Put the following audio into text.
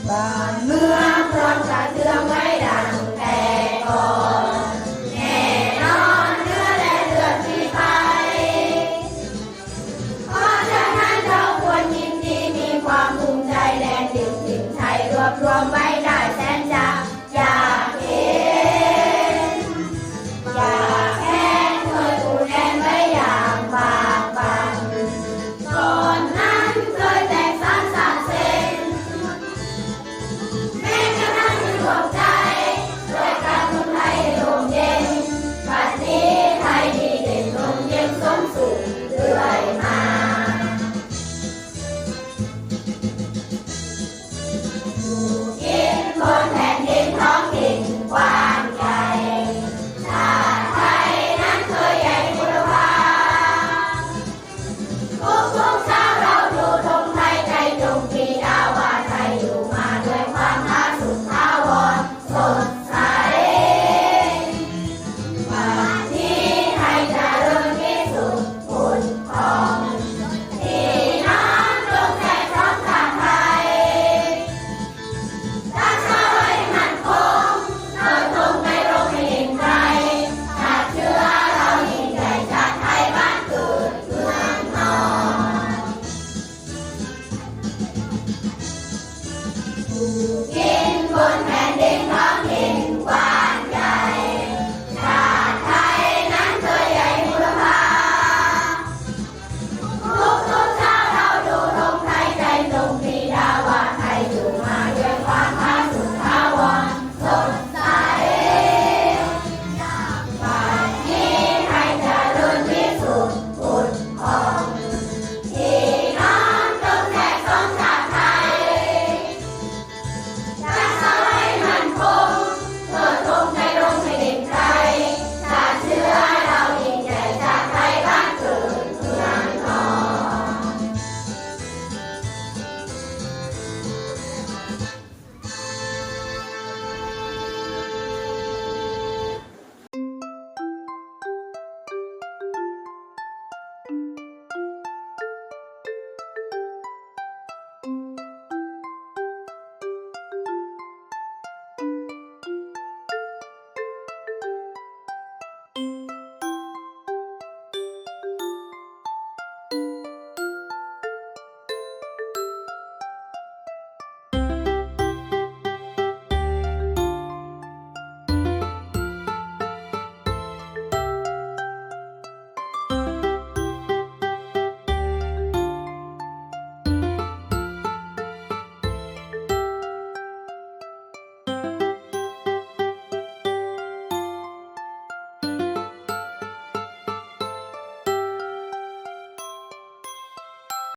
บ้านเมืองพร้อมกระเทืองไว้ดังแต่ก่อนแน่นอนเนื้อและเลือดที่ไทยเพราะฉะนั้นเราควรยินดีมีความภูมิใจและดึงถิ่นไทยรวบรวมไว้ได้แสนจะอยากเห็นอยากแค่เคยปูแดนไว้อย่างบากบั่นก่อนนั้นเคยแตกสานสร้างเส้นแม้กระทั่งที่รวมใจด้วยการคนไทยร่มเย็นบัดนี้ไทยดีเด่นลมเย็นสมสุขเรื่อยมาอยู่กินบนแผ่นดินท้องถิ่นกว้างใหญ่ชาติไทยนั้นเคยใหญ่บุรพาทุกชาติเราดูธงไทยใจจงปรีดาว่าไทยอยู่มาด้วยความผาสุกถาวรสดใสวันนี้ไทยเจริญวิสุทธิ์ผุดผ่องที่น้ำลงแผ่พร้อมชาติไทยรักษาไว้มั่นคงเถิดธงไม่ร่มไม่ลิ่นไกลชาติเชื้อเรายิ่งใหญ่ชาติไทยบ้านเกิดเมืองนอนอยู่กิน